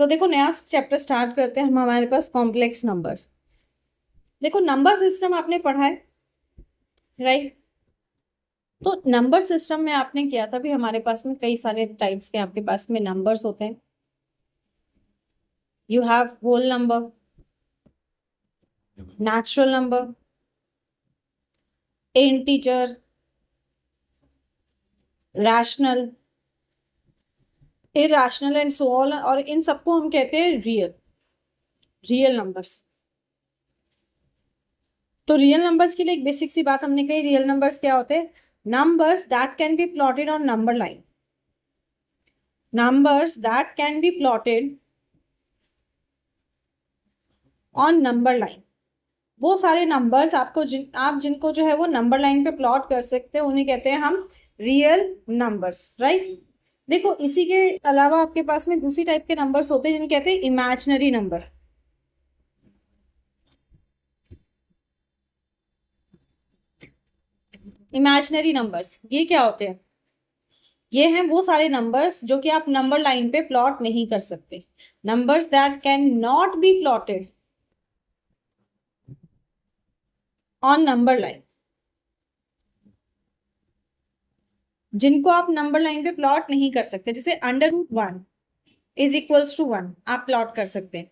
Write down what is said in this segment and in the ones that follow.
देखो नया chapter start करते हैं हम। हमारे पास कॉम्प्लेक्स नंबर्स। देखो नंबर सिस्टम आपने पढ़ा है, राइट? तो नंबर सिस्टम में आपने किया था भी, हमारे पास में कई सारे टाइप्स के आपके पास में नंबर्स होते हैं। You have whole number, natural number, integer, rational, irrational and so on, और इन सबको हम कहते हैं रियल नंबर्स। तो रियल नंबर्स के लिए एक बेसिक सी बात हमने कही, रियल नंबर्स क्या होते हैं? Numbers that can be plotted on number line. Numbers that can be plotted on number line. वो सारे नंबर्स आपको आप जिनको जो है वो नंबर लाइन पे प्लॉट कर सकते हैं, उन्हें कहते हैं हम रियल नंबर्स, राइट? देखो इसी के अलावा आपके पास में दूसरी टाइप के नंबर्स होते हैं जिन्हें कहते हैं इमेजिनरी नंबर। इमेजिनरी नंबर्स ये क्या होते हैं? ये हैं वो सारे नंबर्स जो कि आप नंबर लाइन पे प्लॉट नहीं कर सकते। Numbers that can not be plotted on number line. जिनको आप नंबर लाइन पे प्लॉट नहीं कर सकते, जैसे √1 इज इक्वल्स टू 1 आप प्लॉट कर सकते हैं।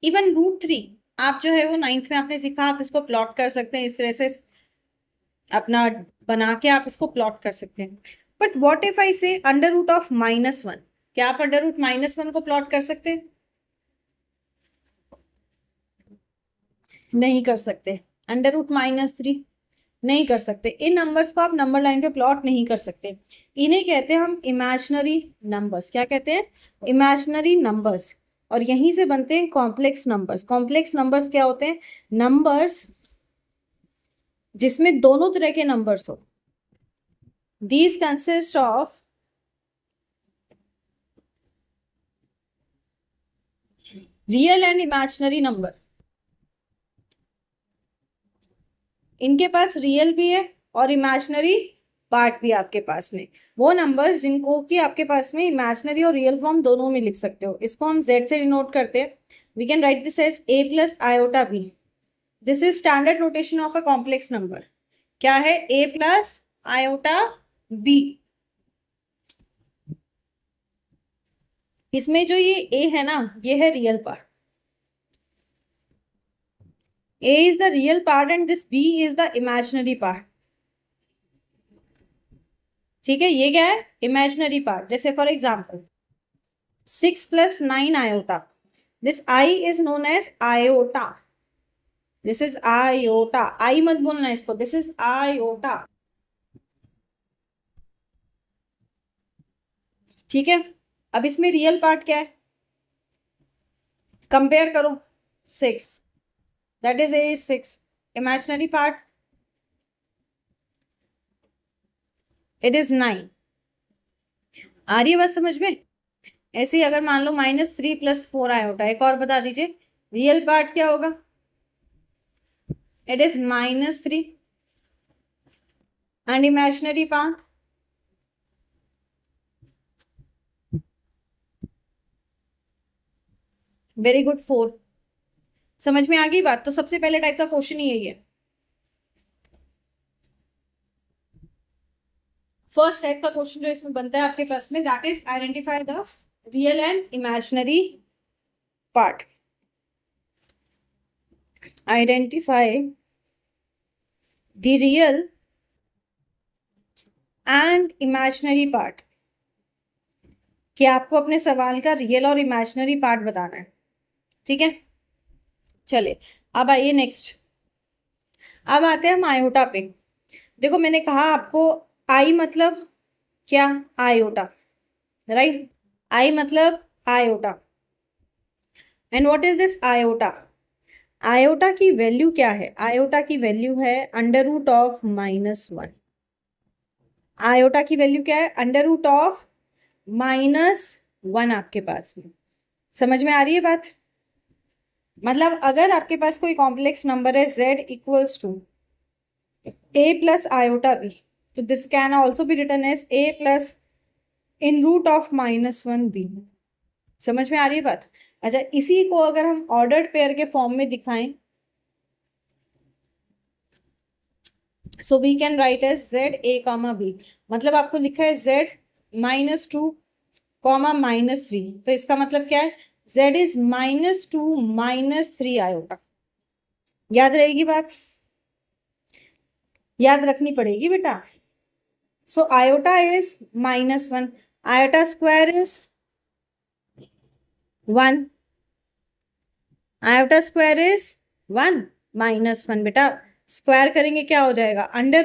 इवन √3 आप जो है वो 9th में आपने सीखा, आप इसको प्लॉट कर सकते हैं। इस तरह से अपना बना के आप इसको प्लॉट कर सकते हैं। बट व्हाट इफ आई से √(-1), क्या आप √(-1) को प्लॉट कर सकते हैं? नहीं कर सकते। √-3 नहीं कर सकते। इन नंबर्स को आप नंबर लाइन पे प्लॉट नहीं कर सकते। इन्हें कहते हैं हम इमेजिनरी नंबर्स। क्या कहते हैं? Imaginary numbers. और यहीं से बनते हैं कॉम्प्लेक्स नंबर्स। कॉम्प्लेक्स नंबर्स क्या होते हैं? नंबर्स जिसमें दोनों तरह के नंबर्स हो। These consist of real and imaginary number. इनके पास रियल भी है और इमेजिनरी पार्ट भी आपके पास में। वो नंबर्स जिनको कि आपके पास में इमेजिनरी और रियल फॉर्म दोनों में लिख सकते हो। इसको हम z से डिनोट करते हैं। We can write this as a + iota b। This is standard notation of a complex number. क्या है? a + iota b। इसमें जो ये a है ना, ये है real part. a is the real part and this b is the imaginary part। ठीक है, ये क्या है? Imaginary part. जैसे for example 6 + 9 iota। This i is known as iota। This is iota। I मत बोलना इसको, दिस इज iota। ठीक है, अब इसमें रियल पार्ट क्या है? कंपेयर करो। 6, that is a is 6। Imaginary part it is 9। आ रही है बात समझ में? ऐसे ही अगर मान लो -3 + 4 iota, एक और बता दीजिए रियल पार्ट क्या होगा? It is -3 and imaginary part very good 4। समझ में आ गई बात? तो सबसे पहले टाइप का क्वेश्चन ही यही है। फर्स्ट टाइप का क्वेश्चन जो इसमें बनता है आपके पास में, that is identify the real and imaginary part. Identify the real and imaginary part. कि आपको अपने सवाल का रियल और इमेजिनरी पार्ट बताना है। ठीक है, चलिए अब आइए नेक्स्ट। अब आते हैं हम आयोटा पे। देखो मैंने कहा आपको आई मतलब क्या? Iota, right? आई मतलब iota. And what is this iota? Iota की वैल्यू क्या है? आयोटा की वैल्यू है √(-1)। आयोटा की वैल्यू क्या है? √(-1) आपके पास में। समझ में आ रही है बात? मतलब अगर आपके पास कोई कॉम्प्लेक्स नंबर है z = a + iota b, तो this can also be written as a + (√-1) b। समझ में आ रही है बात? अच्छा, इसी को अगर हम ऑर्डर्ड पेयर के फॉर्म में दिखाएं, so we can write as z a comma b. मतलब आपको लिखा है जेड -2 कॉमा -3, तो इसका मतलब क्या है? Z is -2 -3 iota. याद रहेगी बात? याद रखनी पड़ेगी बेटा। So iota is -1, iota square is 1, iota square is 1 -1 बेटा। स्क्वायर करेंगे क्या हो जाएगा? अंडर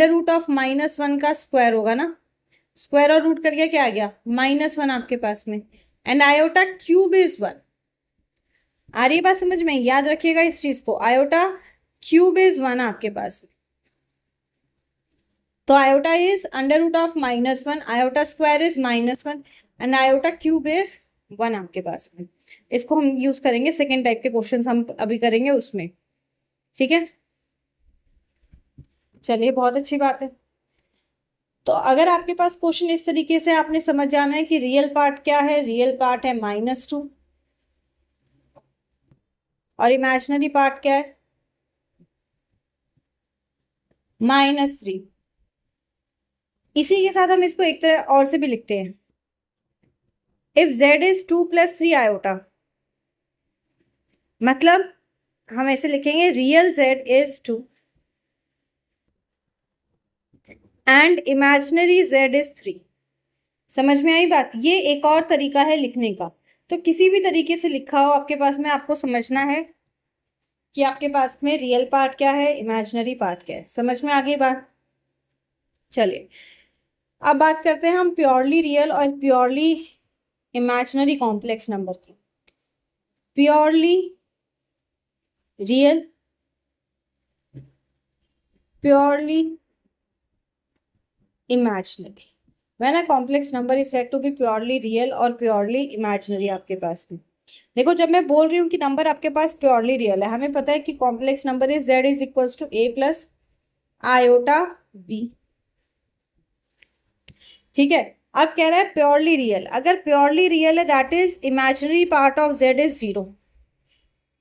रूट ऑफ -1 का स्क्वायर होगा ना। स्क्वायर और रूट करके क्या आ गया? -1 आपके पास में। And iota cube is 1। आ रही है बात समझ में? याद रखिएगा इस चीज को, आयोटा क्यूब इज 1 आपके पास में। तो iota is under root of -1, iota square is -1 and iota cube is 1 आपके पास में। इसको हम यूज करेंगे सेकेंड टाइप के क्वेश्चन हम अभी करेंगे उसमें, ठीक है? चलिए, बहुत अच्छी बात है। तो अगर आपके पास क्वेश्चन इस तरीके से आपने समझ जाना है कि रियल पार्ट क्या है, रियल पार्ट है -2 और इमेजिनरी पार्ट क्या है? -3। इसी के साथ हम इसको एक तरह और से भी लिखते हैं, इफ z इज 2 + 3 आयोटा, मतलब हम ऐसे लिखेंगे real z is 2 and imaginary z is 3। समझ में आई बात? ये एक और तरीका है लिखने का। तो किसी भी तरीके से लिखा हो आपके पास में, आपको समझना है कि आपके पास में रियल पार्ट क्या है, इमेजिनरी पार्ट क्या है। समझ में आ गई बात? चलिए, अब बात करते हैं हम प्योरली रियल और प्योरली इमेजिनरी कॉम्प्लेक्स नंबर की। Purely real, purely imaginary. when a complex number is said to be purely real और purely imaginary आपके पास में। देखो, जब मैं बोल रही हूँ कि नंबर आपके पास प्योरली रियल है, हमें पता है कि complex number is z is equals to a plus iota b। ठीक है? अब कह रहा है प्योरली रियल। अगर प्योरली रियल है that is imaginary part of z is 0।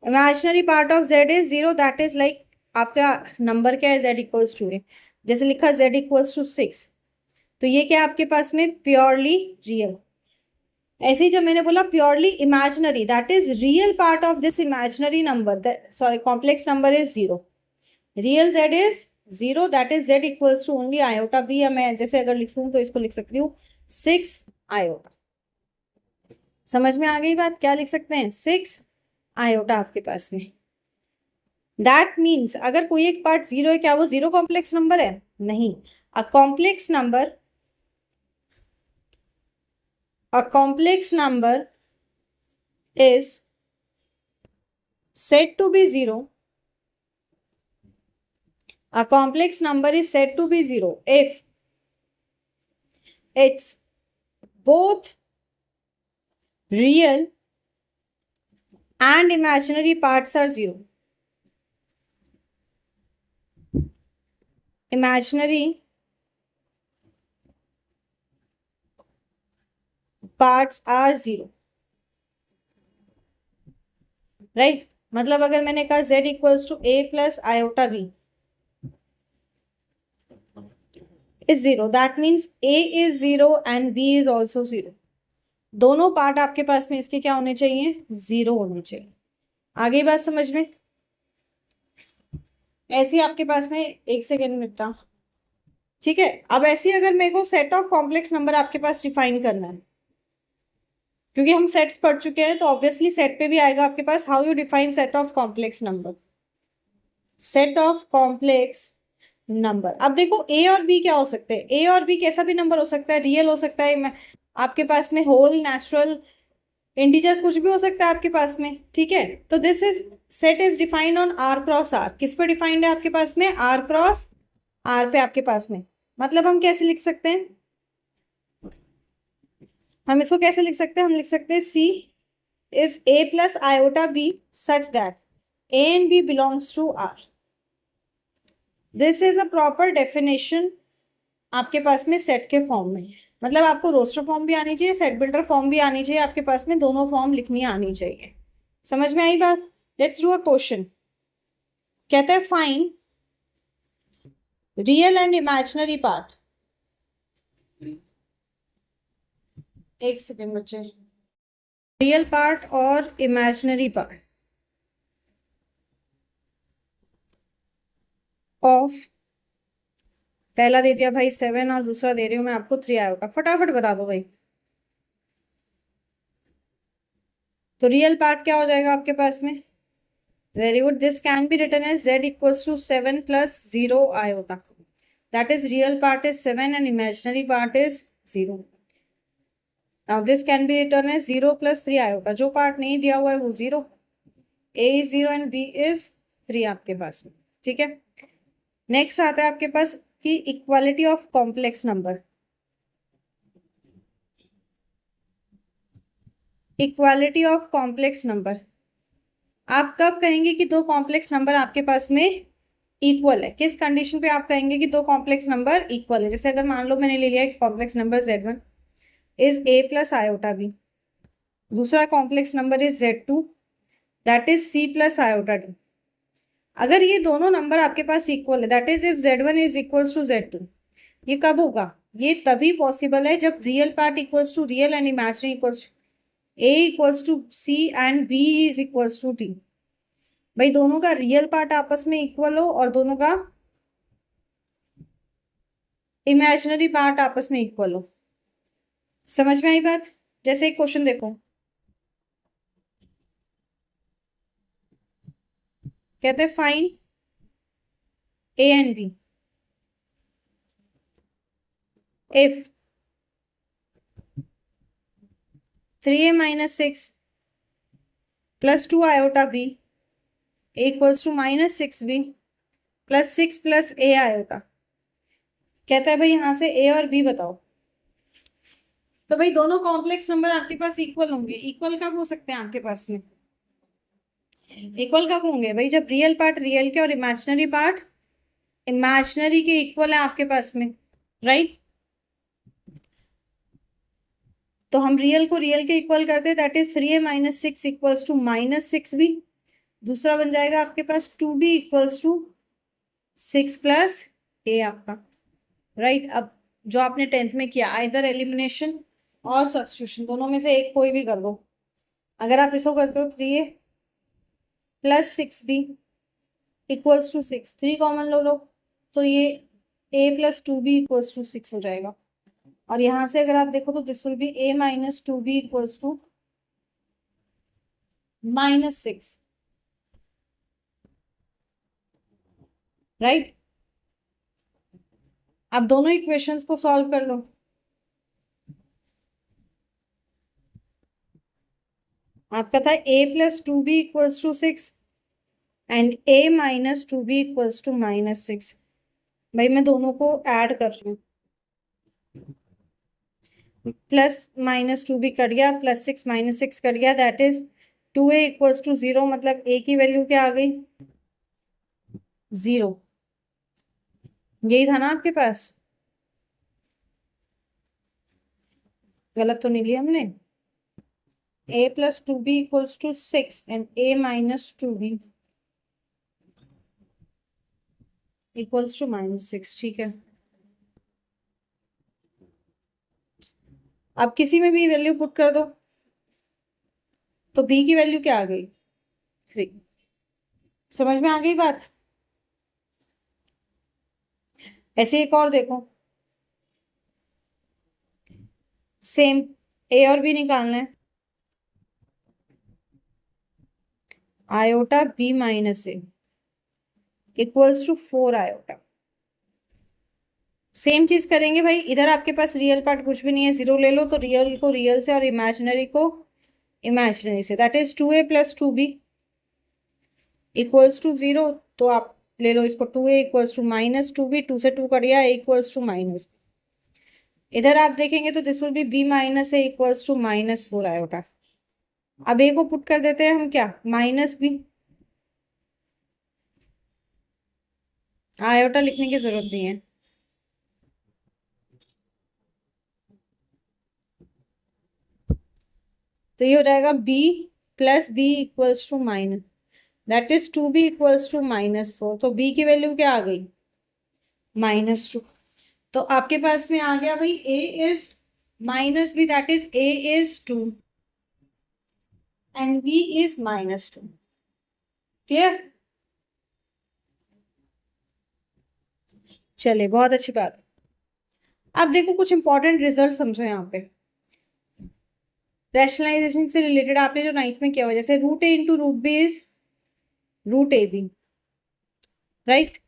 Imaginary part of z is 0, that is like आपका नंबर क्या है, z इक्वल्स टू a। जैसे लिखा z इक्वल्स टू 6, तो ये क्या है आपके पास में? Purely real. ऐसे ही जब मैंने बोला purely imaginary, that is real part of this imaginary number, sorry complex number is 0। Real z is 0, that is z equals to only iota b। या मैं जैसे अगर लिखूं तो इसको लिख सकती हूँ 6 आयोटा। समझ में आ गई बात? क्या लिख सकते हैं? 6 आयोटा आपके पास में। दैट मीन्स अगर कोई एक पार्ट 0 है, क्या वो 0 कॉम्प्लेक्स नंबर है? नहीं। A complex number is said to be 0. A complex number is said to be 0 if its both real and imaginary parts are 0. Imaginary parts are 0, right? मतलब अगर मैंने कहा z equals to a plus iota b is 0, that means a is 0 and b is also 0। दोनों part आपके पास में इसके क्या होने चाहिए? 0 होने चाहिए। आगे बात समझ में? ऐसे आपके पास में एक सेकेंड मिनटा, ठीक है? अब ऐसे अगर मेरे को सेट ऑफ कॉम्प्लेक्स नंबर आपके पास डिफाइन करना है, क्योंकि हम सेट्स पढ़ चुके हैं, तो ऑब्वियसली सेट पे भी आएगा आपके पास how you define set of complex number. Set of complex number, अब देखो a और b क्या हो सकते हैं? a और b कैसा भी नंबर हो सकता है, रियल हो सकता है, आपके पास में होल, नेचुरल, इंटीजर, कुछ भी हो सकता है आपके पास में। ठीक है? तो this is set is defined on r cross r। किस पे डिफाइंड है आपके पास में? r क्रॉस r पे आपके पास में। मतलब हम कैसे लिख सकते हैं? हम इसको कैसे लिख सकते हैं? हम लिख सकते हैं c is a plus iota b such that a and b belongs to r। This is a proper definition आपके पास में सेट के फॉर्म में। मतलब आपको रोस्टर फॉर्म भी आनी चाहिए, सेट बिल्डर फॉर्म भी आनी चाहिए, आपके पास में दोनों फॉर्म लिखनी आनी चाहिए। समझ में आई बात? Let's do a question. कहता है find real and imaginary part. एक सेकेंड बच्चे, रियल पार्ट और इमेजिनरी पार्ट ऑफ, पहला दे दिया भाई 7 और दूसरा दे रही हूँ मैं आपको 3 आएगा। फटाफट बता दो भाई। तो रियल पार्ट क्या हो जाएगा आपके पास में? Very good, this can be written as z equals to 7 plus 0 iota. That is real part is 7 and imaginary part is 0। Now this can be written as 0 plus 3 iota. जो part नहीं दिया हुआ है वो 0, a is 0 and b is 3 आपके पास में। ठीक है, नेक्स्ट आता है आपके पास कि equality of complex number. Equality of complex number आप कब कहेंगे कि दो कॉम्प्लेक्स नंबर आपके पास में इक्वल है? किस कंडीशन पे आप कहेंगे कि दो कॉम्प्लेक्स नंबर इक्वल है? जैसे अगर मान लो मैंने ले लिया एक complex number z1 is a plus iota b, दूसरा complex number is z2 that is c plus iota d। अगर ये दोनों नंबर आपके पास इक्वल है, that is if z1 is equals to z2, ये कब होगा? ये तभी पॉसिबल है जब real part equals to real and imaginary equals to a equals to c and b is equals to d। भाई दोनों का रियल पार्ट आपस में इक्वल हो और दोनों का इमेजिनरी पार्ट आपस में इक्वल हो। समझ में आई बात? जैसे एक क्वेश्चन देखो, कहते हैं find a and b if 3a minus 6 plus 2 iota b equals to minus 6b plus 6 plus a iota। कहता है भाई यहां से a और b बताओ। तो भाई दोनों कॉम्प्लेक्स नंबर आपके पास इक्वल होंगे। इक्वल कब हो सकते हैं आपके पास में? इक्वल कब होंगे भाई? जब रियल पार्ट रियल के और इमेजिनरी पार्ट इमेजिनरी के इक्वल है आपके पास में, राइट? तो हम रियल को रियल के इक्वल करते हैं, that is 3a minus 6 equals to minus 6b। दूसरा बन जाएगा आपके पास 2b equals to 6 plus a आपका, राइट? अब जो आपने 10th में किया, आइदर एलिमिनेशन और सब्स्टिट्यूशन, दोनों में से एक कोई भी कर दो। अगर आप इसको करते हो 3a plus 6b equals to 6, 3 common लो लो तो ये a plus 2b equals to 6 हो जाएगा। और यहां से अगर आप देखो तो this will be a minus 2b equals to minus 6, right? आप दोनों इक्वेशंस को सॉल्व कर लो। आपका था a plus 2b equals to 6 and a minus 2b equals to minus 6। भाई मैं दोनों को ऐड कर रही हूँ, प्लस माइनस 2b कट गया, प्लस 6 माइनस 6 कट गया, that is 2a equals to 0। मतलब a की वैल्यू क्या आ गई? 0। यही था ना आपके पास? गलत तो नहीं लिया हमने? a plus 2b equals to 6 and a minus 2b equals to minus 6। ठीक है, अब किसी में भी वैल्यू पुट कर दो तो b की वैल्यू क्या आ गई? 3। समझ में आ गई बात? ऐसे एक और देखो, सेम a और b निकालना है। Iota b minus a equals to 4 iota. Same चीज करेंगे भाई। इधर आपके पास रियल पार्ट कुछ भी नहीं है, 0 ले लो, तो रियल को रियल से और इमेजिनरी को इमेजिनरी से, that is 2a plus 2b equals to 0। तो आप ले लो इसको, 2a equals to minus 2b, 2 से 2 कट गया, a इक्वल्स टू माइनस। इधर आप देखेंगे तो this will be b minus a equals to minus 4 iota. अब a को पुट कर देते हैं हम, क्या? माइनस b, आयोटा लिखने की जरूरत नहीं है। तो ये हो जाएगा b plus b equals to minus, that is 2b equals to -4। तो b की वैल्यू क्या आ गई? -2। तो आपके पास में आ गया भाई a is -b, that is a is 2 and b is -2। Clear? चलिए, बहुत अच्छी बात है। अब देखो कुछ इंपॉर्टेंट रिजल्ट समझो यहाँ पे, रैशनलाइजेशन से रिलेटेड आपने जो नाइन्थ में किया हुआ, जैसे root A into root B is root A B, right?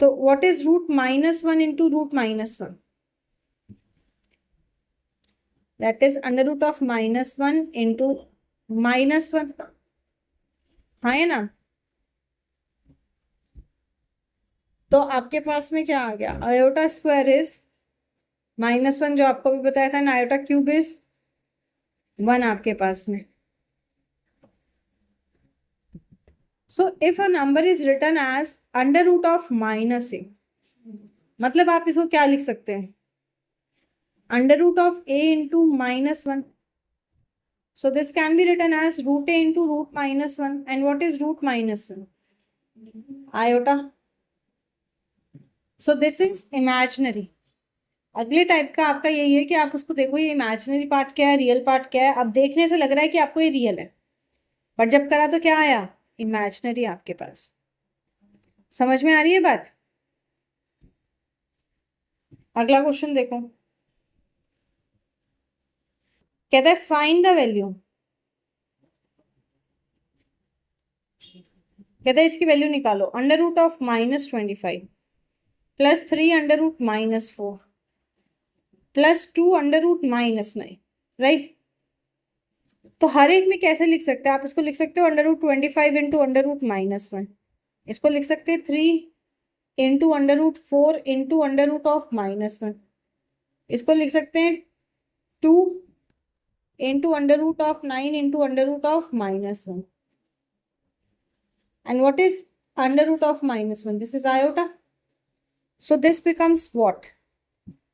तो what is root -1 into root -1? That is under root of -1 into -1। हाँ है ना? तो आपके पास में क्या आ गया? आयोटा स्क्वायर इज -1, जो आपको भी बताया था ना, आयोटा क्यूब इज 1 आपके पास में। So if a number is written as under root of -a, मतलब आप इसको क्या लिख सकते हैं? Under root of a into -1। So this can be written as root a into root -1. And what is root -1? Iota. So this is imaginary. अगले type का आपका यही है कि आप उसको देखो, ये इमेजिनरी पार्ट क्या है, रियल पार्ट क्या है। अब देखने से लग रहा है कि आपको ये रियल है, बट जब करा तो क्या आया? इमेजिनरी आपके पास। समझ में आ रही है बात? अगला क्वेश्चन देखो, कहता है फाइंड द वैल्यू। कहता है इसकी वैल्यू निकालो। Under root of -25 plus 3 under root -4 plus 2 under root -9, right? तो हर एक में कैसे लिख सकते हैं आप? इसको लिख सकते हो under root 25 into under root -1। इसको लिख सकते हैं 3 into under root 4 into under root of -1। इसको लिख सकते हैं 2 into under root of 9 into under root of -1। and what is under root of -1? This is iota. So this becomes what?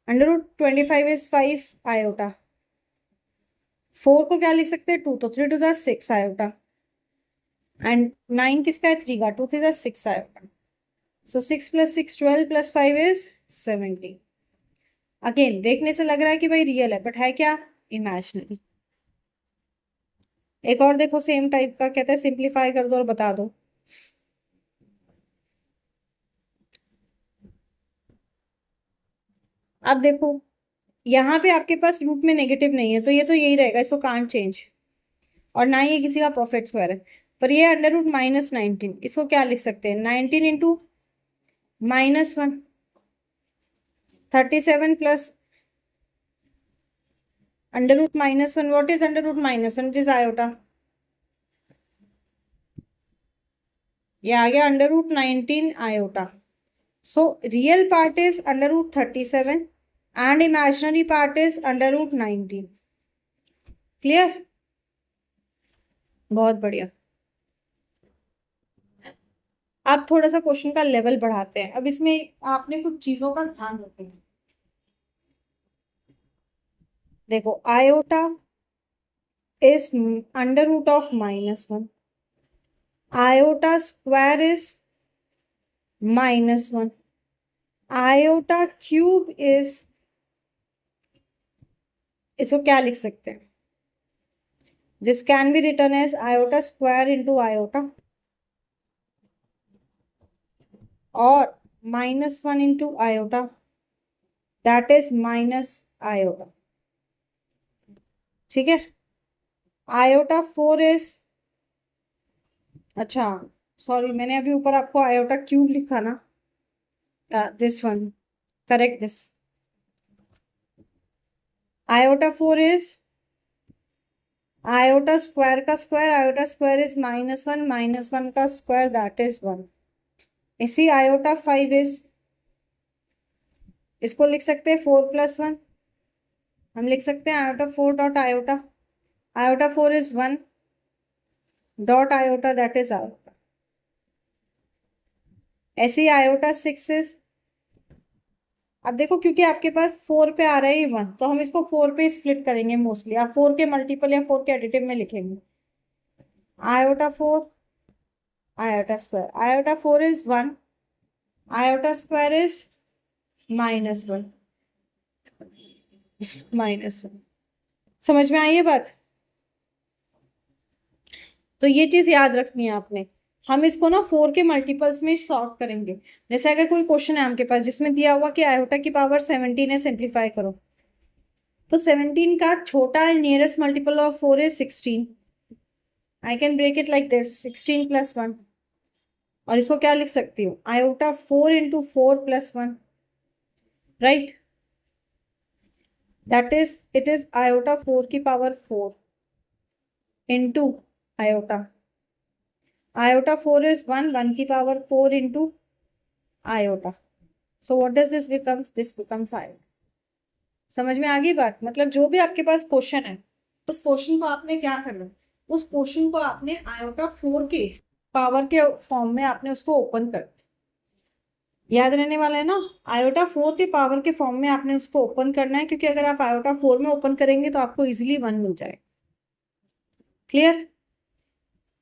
Under root 25 is 5 iota. 4 को क्या लिख सकते हैं? 2, तो 3 to the 6 iota. And 9 किसका है? 3 का, 2 to the 6 iota. So 6 plus 6 12 plus 5 is 70. Again देखने से लग रहा है कि भाई रियल है, बट है क्या? इमेजिनरी। एक और देखो सेम टाइप का, कहता है सिंप्लीफाई कर दो और बता दो। अब देखो यहाँ पे आपके पास रूट में नेगेटिव नहीं है, तो ये तो यही रहेगा, इसको कांट चेंज, और ना ही ये किसी का परफेक्ट स्क्वायर है। पर ये अंडर रूट -19, इसको क्या लिख सकते हैं? 19 into -1, 37 plus under root -1। What is under root -1? It is iota. ये आ गया under root 19 iota. So real part is under root 37 and imaginary part is under root 19. Clear? बहुत बढ़िया। अब थोड़ा सा क्वेश्चन का लेवल बढ़ाते हैं। अब इसमें आपने कुछ चीजों का ध्यान रखना है। देखो iota is under root of -1, iota square is -1, iota cube is, इसको क्या लिख सकते हैं? This can be written as iota square into iota, और -1 into iota, that is minus iota. ठीक है? आयोटा 4 इज, अच्छा सॉरी, मैंने अभी ऊपर आपको आयोटा क्यूब लिखा ना, this one, correct this. Iota 4 is iota square का स्क्वायर, आयोटा स्क्वायर इज -1, -1 का स्क्वायर दैट इज 1। इसी आयोटा 5 इज, इसको लिख सकते हैं 4 + 1। हम लिख सकते हैं iota 4 dot iota, iota 4 is 1 dot iota that is iota. ऐसे ही आयोटा 6 इज अब देखो क्योंकि आपके पास 4 पे आ रहा है ये 1, तो हम इसको 4 पे स्प्लिट करेंगे मोस्टली, आप 4 के मल्टीपल या 4 के एडिटिव में लिखेंगे। Iota 4 iota square, iota 4 is 1, iota square is -1, -1। समझ में आई ये बात? तो ये चीज याद रखनी है आपने। हम इसको ना 4 के मल्टीपल्स में सॉल्व करेंगे। जैसे अगर कोई क्वेश्चन है आपके पास जिसमें दिया हुआ कि आयोटा की पावर 17 है, सिंप्लीफाई करो, तो 17 का छोटा nearest multiple of 4 is 16। I can break it like this, 16 + 1। और इसको क्या लिख सकती हूँ, iota 4 × 4 + 1, right? That is, it is iota 4 की power 4 into iota, iota 4 is 1, 1 की power 4 into iota. So what does this becomes, this becomes iota. समझ में आ गई बात? मतलब जो भी आपके पास क्वेश्चन है, उस क्वेश्चन को आपने क्या करना है, उस क्वेश्चन को आपने आयोटा 4 के पावर के फॉर्म में आपने उसको ओपन कर, याद रहने वाला है ना, आयोटा 4 के पावर के फॉर्म में आपने उसको ओपन करना है, क्योंकि अगर आप आयोटा 4 में ओपन करेंगे तो आपको इजिली 1 मिल जाए। क्लियर?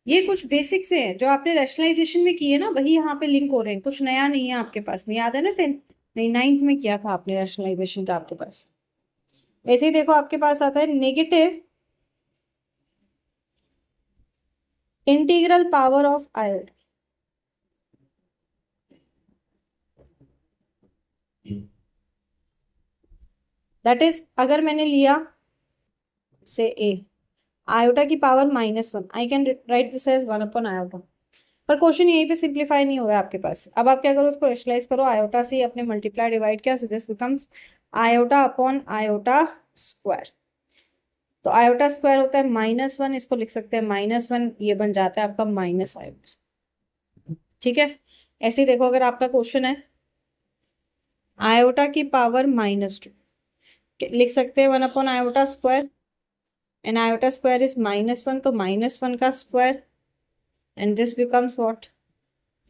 ये कुछ बेसिक से है जो आपने रैशनलाइजेशन में किए ना, वही यहाँ पे लिंक हो रहे हैं, कुछ नया नहीं है आपके पास में। याद है ना 10th, नहीं 9th में किया था आपने रैशनलाइजेशन का आपके पास। वैसे ही देखो आपके पास आता है negative integral power of iota. That is, अगर मैंने लिया से ए आयोटा की power -1, I can write this as 1 / iota. पर क्वेश्चन यहीं पे सिंप्लीफाई नहीं हो रहा है आपके पास। अब आप क्या करो, उसको रेशनलाइज करो, आयोटा से ही अपने मल्टीप्लाई डिवाइड किया, so this becomes iota upon iota square. तो आयोटा स्क्वायर होता है -1, इसको लिख सकते हैं -1, ये बन जाता है आपका माइनस आयोटा। ठीक है? ऐसे ही देखो, अगर आपका क्वेश्चन है आयोटा की पावर -2, लिख सकते हैं 1 / iota square, and iota square is -1, तो -1 का square, and this becomes what,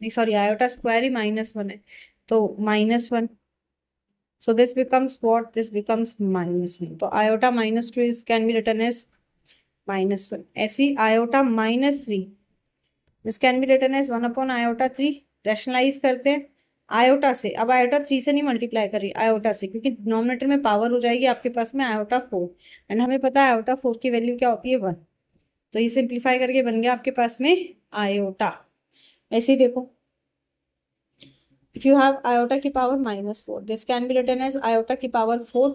नहीं सॉरी, आयोटा स्क्वायर ही -1 है, तो -1, so this becomes what, this becomes -1। तो iota -2 is can be written as -1। ऐसी iota -3, this can be written as 1 / iota 3। Rationalise करते हैं iota से, अब आयोटा 3 से नहीं मल्टीप्लाई करिए, आयोटा से, क्योंकि डिनोमिनेटर में पावर हो जाएगी आपके पास में आयोटा 4, एंड हमें पता है आयोटा 4 की वैल्यू क्या होती है, 1। तो ये सिंप्लीफाई करके बन गया आपके पास में आयोटा। ऐसे ही देखो, इफ यू हैव आयोटा की power -4, this can be written as iota की पावर 4,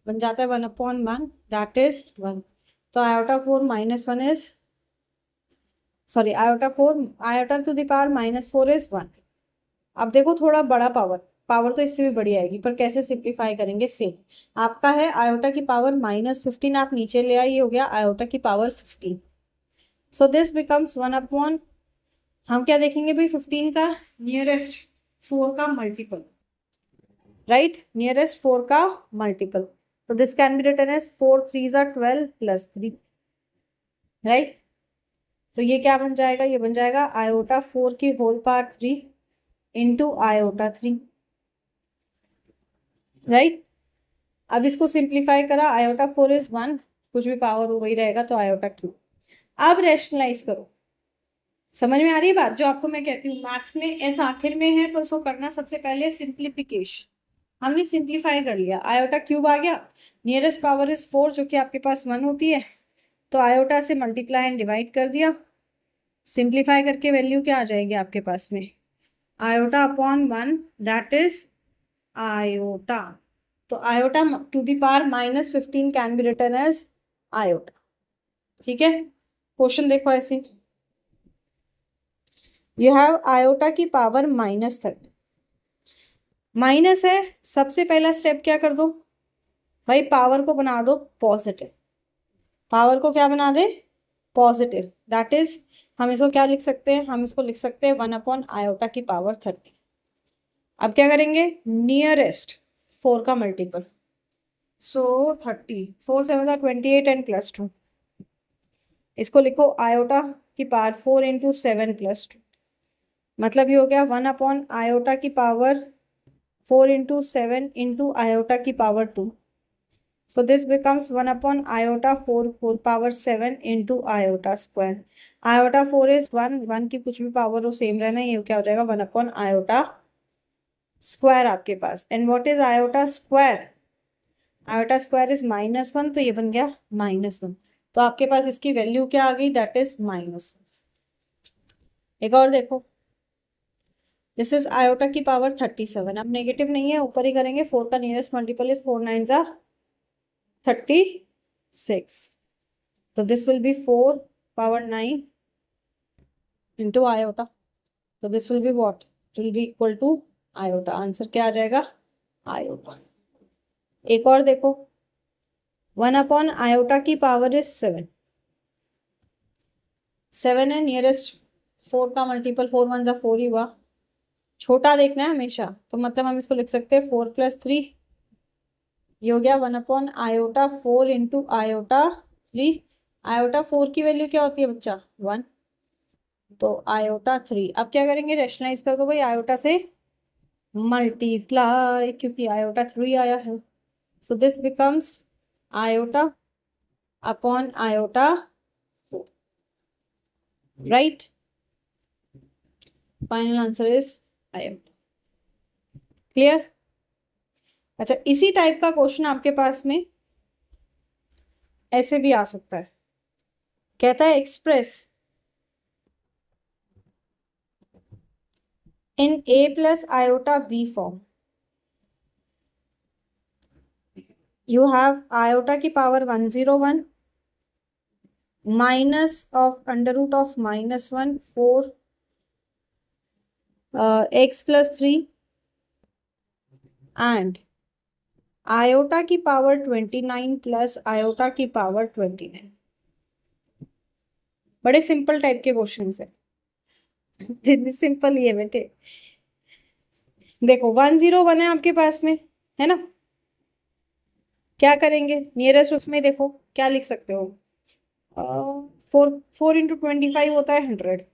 बन जाता है 1/1, दैट इज 1। तो iota 4 -1 is, sorry, iota 4 iota to the power -4 is 1। अब देखो थोड़ा बड़ा पावर, पावर तो इससे भी बड़ी आएगी, पर कैसे सिंप्लीफाई करेंगे, सेम आपका है आयोटा की पावर -15, आप नीचे ले आइए, हो गया आयोटा की पावर 15। सो दिस बिकम्स 1/, हम क्या देखेंगे भाई, 15 का नियरेस्ट 4 का मल्टीपल, राइट? नियरेस्ट 4 का मल्टीपल, तो this can be written as 4 × 3 = 12 + 3, right? तो ये क्या बन जाएगा, ये बन जाएगा आयोटा 4 की whole power 3 into iota 3, right? अब इसको सिंप्लीफाई करा, आयोटा 4 इज 1, कुछ भी पावर हो वही रहेगा, तो आयोटा 2। अब रैशनलाइज करो। समझ में आ रही है बात? जो आपको मैं कहती हूँ मैथ्स में ऐसा आखिर में है, पर उसको करना सबसे पहले सिंप्लीफिकेशन। हमने सिंप्लीफाई कर लिया, आयोटा क्यूब आ गया, नियरेस्ट पावर इज 4 जो कि आपके पास 1 होती है, तो आयोटा से मल्टीप्लाई एंड डिवाइड कर दिया, सिंप्लीफाई करके वैल्यू क्या आ जाएगी आपके पास में, iota upon 1, that is iota. तो iota to the power -15 can be written as iota. ठीक है? क्वेश्चन देखो ऐसे, यू हैव आयोटा की पावर -30, माइनस है, सबसे पहला स्टेप क्या कर दो भाई, पावर को बना दो पॉजिटिव, पावर को क्या बना दे, पॉजिटिव, दैट इज, हम इसको क्या लिख सकते हैं, हम इसको लिख सकते हैं 1 / आयोटा की पावर 30। अब क्या करेंगे, नियरेस्ट 4 का मल्टीपल, सो 30, 4 × 7 = 28 एंड +2, इसको लिखो आयोटा की पावर 4 × 7 + 2, मतलब ये हो गया 1 / आयोटा की पावर 4 into 7 into iota की power 2. So this becomes 1 upon iota 4 whole power 7 into iota square. Iota 4 is 1, 1 की कुछ भी पावर हो सेम रहना, ये क्या हो जाएगा 1 upon iota स्क्वायर आपके पास. And what is iota square? Iota square is -1, तो ये बन गया -1. तो आपके पास इसकी वैल्यू क्या आ गई? That is -1. एक और देखो, दिस इज आयोटा की पावर 37. अब नेगेटिव नहीं है, ऊपर ही करेंगे. 4 का नियरेस्ट मल्टीपल इज 4 9 जा 36. तो this will be 4 power 9 into iota. तो this will be what? It will be equal to iota. Answer क्या आ जाएगा? आयोटा. एक और देखो, 1 अपॉन आयोटा की पावर इज 7. 7 है नियरेस्ट, 4 का मल्टीपल 4 1 जा 4 ही हुआ. छोटा देखना है हमेशा, तो मतलब हम इसको लिख सकते हैं 4 + 3. ये हो गया 1 upon iota 4 into iota 3. Iota 4 की वैल्यू क्या होती है बच्चा? 1. तो आयोटा 3. अब क्या करेंगे? रेशनलाइज कर दो भाई, आयोटा से मल्टीप्लाई, क्योंकि आयोटा 3 आया है. So this becomes iota upon iota 4. Right. Final answer is iota. Clear? अच्छा, इसी टाइप का क्वेश्चन आपके पास में ऐसे भी आ सकता है. कहता है express in a plus iota b form. You have iota की power 101 minus of under root of -1 4 x + 3 and iota की पावर 29 प्लस आयोटा की पावर 29. बड़े सिंपल टाइप के क्वेश्चन है. सिंपल ही है बेटे. देखो 101 है आपके पास में, है ना? क्या करेंगे? नियरेस्ट उसमें देखो क्या लिख सकते हो. 4 इंटू 25 होता है 100.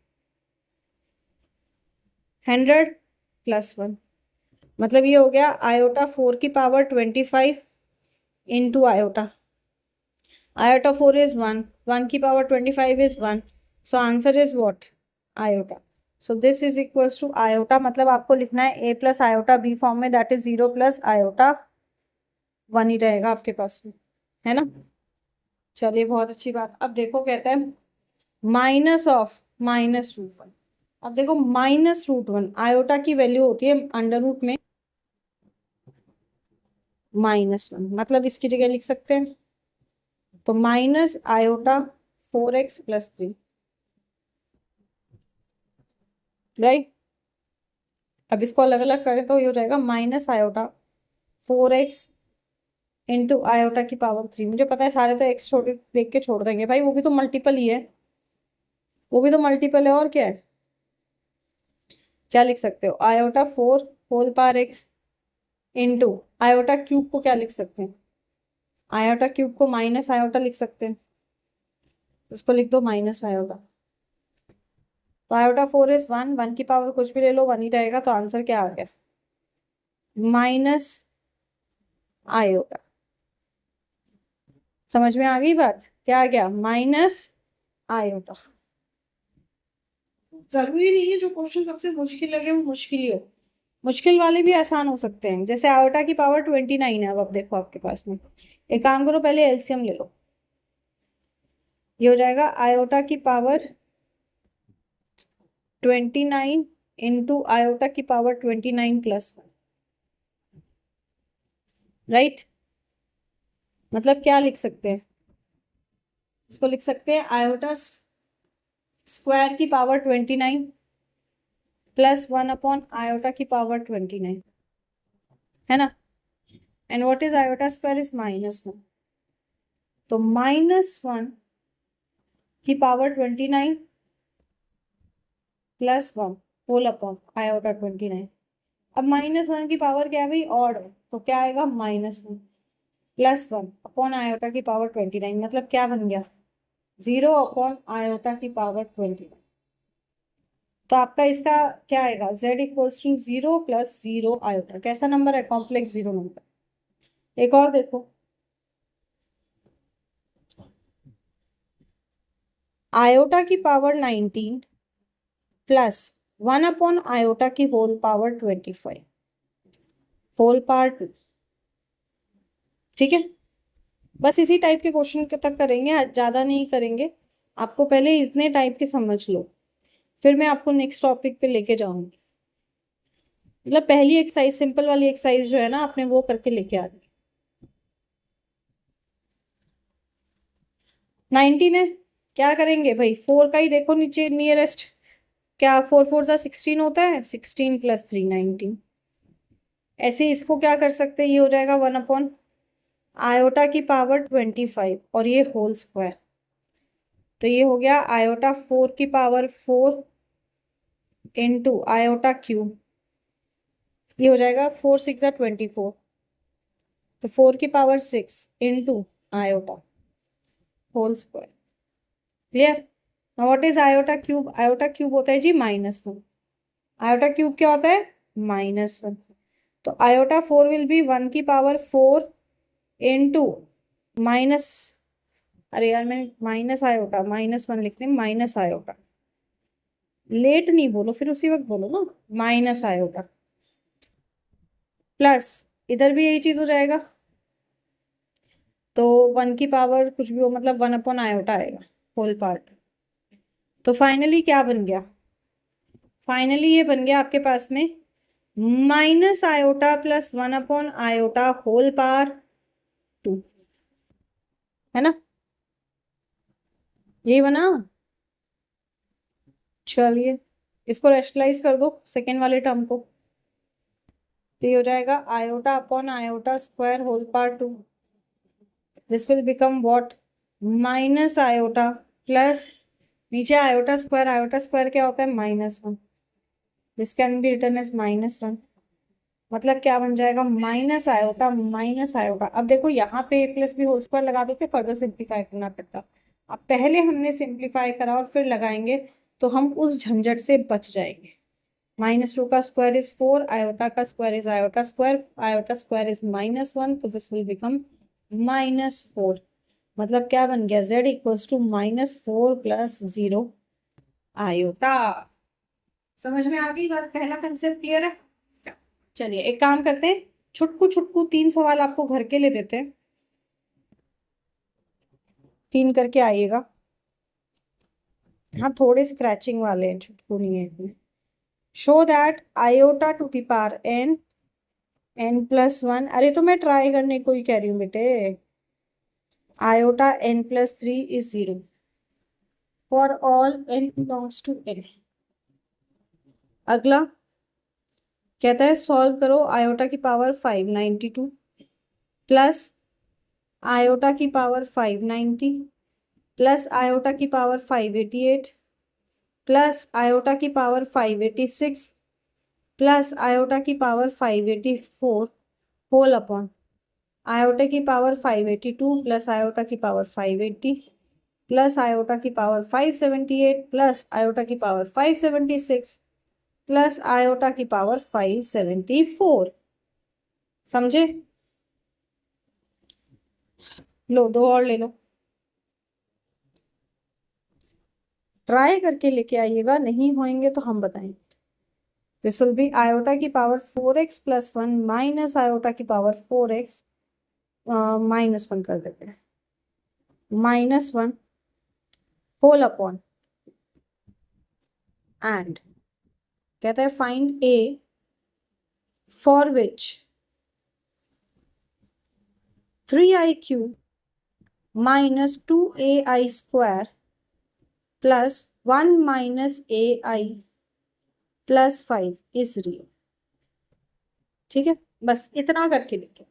100 + 1 मतलब ये हो गया आयोटा 4 की power 25 into iota. Iota 4 is 1, 1 की power 25 is 1. So answer is what? Iota. So this is equals to iota. मतलब आपको लिखना है a plus iota b form में, दैट इज 0 प्लस आयोटा 1 ही रहेगा आपके पास में, है ना? चलिए, बहुत अच्छी बात. अब देखो कहता है माइनस ऑफ -√1. अब देखो -√1 आयोटा की वैल्यू होती है अंडर रूट में -1. मतलब इसकी जगह लिख सकते हैं तो माइनस आयोटा 4x + 3. राइट. अब इसको अलग अलग करें तो ये हो जाएगा minus iota 4x into iota की पावर 3. मुझे पता है सारे तो x छोटे देख के छोड़ देंगे भाई, वो भी तो मल्टीपल ही है. वो भी तो मल्टीपल है, और क्या है? क्या लिख सकते हो? Iota 4 whole power x into iota cube को क्या लिख सकते हैं? आयोटा क्यूब को माइनस आयोटा लिख सकते हैं. उसको लिख दो माइनस आयोटा. तो आयोटा 4 इज 1, 1 की पावर कुछ भी ले लो 1 ही रहेगा. तो आंसर क्या आ गया? Minus iota. समझ में आ गई बात? क्या आ गया? Minus iota. जरूरी नहीं है जो क्वेश्चन सबसे मुश्किल लगे वो मुश्किल ही हो. मुश्किल वाले भी आसान हो सकते हैं. जैसे आयोटा की पावर 29 है. अब देखो आपके पास में, एक काम करो, पहले एलसीएम ले लो. ये हो जाएगा आयोटा की पावर 29 इंटू आयोटा की पावर 29 + 1. राइट. मतलब क्या लिख सकते हैं? इसको लिख सकते हैं आयोटा स्क्वायर की पावर 29 + 1 अपॉन आयोटा की पावर 29, है ना? And what is iota square? Is -1. तो -1 की पावर 29 + 1 होल अपॉन आयोटा 29. अब -1 की पावर क्या है भाई? ऑड है. तो क्या आएगा? -1 + 1 अपॉन आयोटा की पावर 29. मतलब क्या बन गया? 0 अपॉन आयोटा की पावर 29. तो आपका इसका क्या आएगा, z equals to 0 plus 0 iota. कैसा नंबर है, कॉम्प्लेक्स जीरो नंबर। एक और देखो, आयोटा की पावर 19 प्लस 1 अपॉन आयोटा की होल पावर 25 होल पावर 2। ठीक है, बस इसी टाइप के क्वेश्चन तक करेंगे, आज ज़्यादा नहीं करेंगे। आपको पहले इतने टाइप के समझ लो, फिर मैं आपको नेक्स्ट टॉपिक पे लेके जाऊंगी। मतलब पहली एक्सरसाइज, सिंपल वाली एक्सरसाइज जो है ना, आपने वो करके लेके आ दी। 19 है, क्या करेंगे भाई, 4 का ही देखो नीचे नियरेस्ट, क्या 4 4 जा 16 होता है, 16 प्लस 3 19। ऐसे इसको क्या कर सकते हैं, ये हो जाएगा 1 अपॉन आयोटा की पावर 25 और ये होल स्क्वायर। तो ये हो गया आयोटा 4 की पावर 4 इंटू आयोटा क्यूब, ये हो जाएगा 4 6 24, तो 4 की power 6 into iota whole square. Clear. What is iota cube, iota cube होता है जी -1। आयोटा क्यूब क्या होता है, -1। तो आयोटा 4 विल बी 1 की पावर 4 इंटू माइनस, अरे यार मैंने माइनस आयोटा -1 लिखने, माइनस आयोटा, लेट नहीं बोलो, फिर उसी वक्त बोलो ना, माइनस आयोटा प्लस, इधर भी यही चीज हो जाएगा, तो 1 की पावर कुछ भी हो, मतलब 1 अपॉन आयोटा आएगा होल पार्ट। तो फाइनली क्या बन गया, फाइनली ये बन गया आपके पास में minus iota plus 1 upon iota whole power 2, है ना, यही बना। चलिए इसको रेशनलाइज कर दो सेकेंड वाले टर्म को, तो ये हो जाएगा iota upon iota square whole power 2। This will become what, minus iota plus, नीचे आयोटा स्क्वायर क्या होता है, -1। This can be written as -1, मतलब क्या बन जाएगा, माइनस आयोटा माइनस आयोटा। अब देखो यहाँ पे a plus B whole square लगा देते, फर्दर सिंप्लीफाई करना पड़ता। अब पहले हमने सिंप्लीफाई करा और फिर लगाएंगे, तो हम उस झंझट से बच जाएंगे। -2 का स्क्वायर इज 4, आयोटा का square is iota square is -1, तो दिस विल बिकम -4। मतलब क्या बन गया, z equals to -4 plus 0 iota. समझ में आ गई बात, पहला कंसेप्ट क्लियर है। चलिए एक काम करते हैं, छुटकू छुटकू 3 सवाल आपको घर के लिए देते हैं, 3 करके आइएगा। हाँ थोड़े स्क्रैचिंग वाले हैं, छुटकू नहीं है इतने। Show that iota to the power n+1, अरे तो मैं ट्राई करने को ही कह रही हूँ बेटे, iota n+3 is 0 for all n belongs to n। अगला कहता है सॉल्व करो आयोटा की पावर 592 प्लस आयोटा की पावर 590 प्लस आयोटा की पावर 588 प्लस आयोटा की पावर 586 प्लस आयोटा की पावर 584 होल अपॉन आयोटा की पावर 582 प्लस आयोटा की पावर 580 प्लस आयोटा की पावर 578 प्लस आयोटा की पावर 576 प्लस आयोटा की पावर 574। समझे, लो दो और ले लो, ट्राई करके लेके आइएगा, नहीं होंगे तो हम बताएंगे। दिस विल बी आयोटा की power 4x plus 1 minus iota की पावर 4x -1 कर देते हैं, -1 होल अपॉन एंड कहता है find a for which 3iq minus 2ai square plus 1 minus ai plus 5 is real. ठीक है, बस इतना करके लिखे।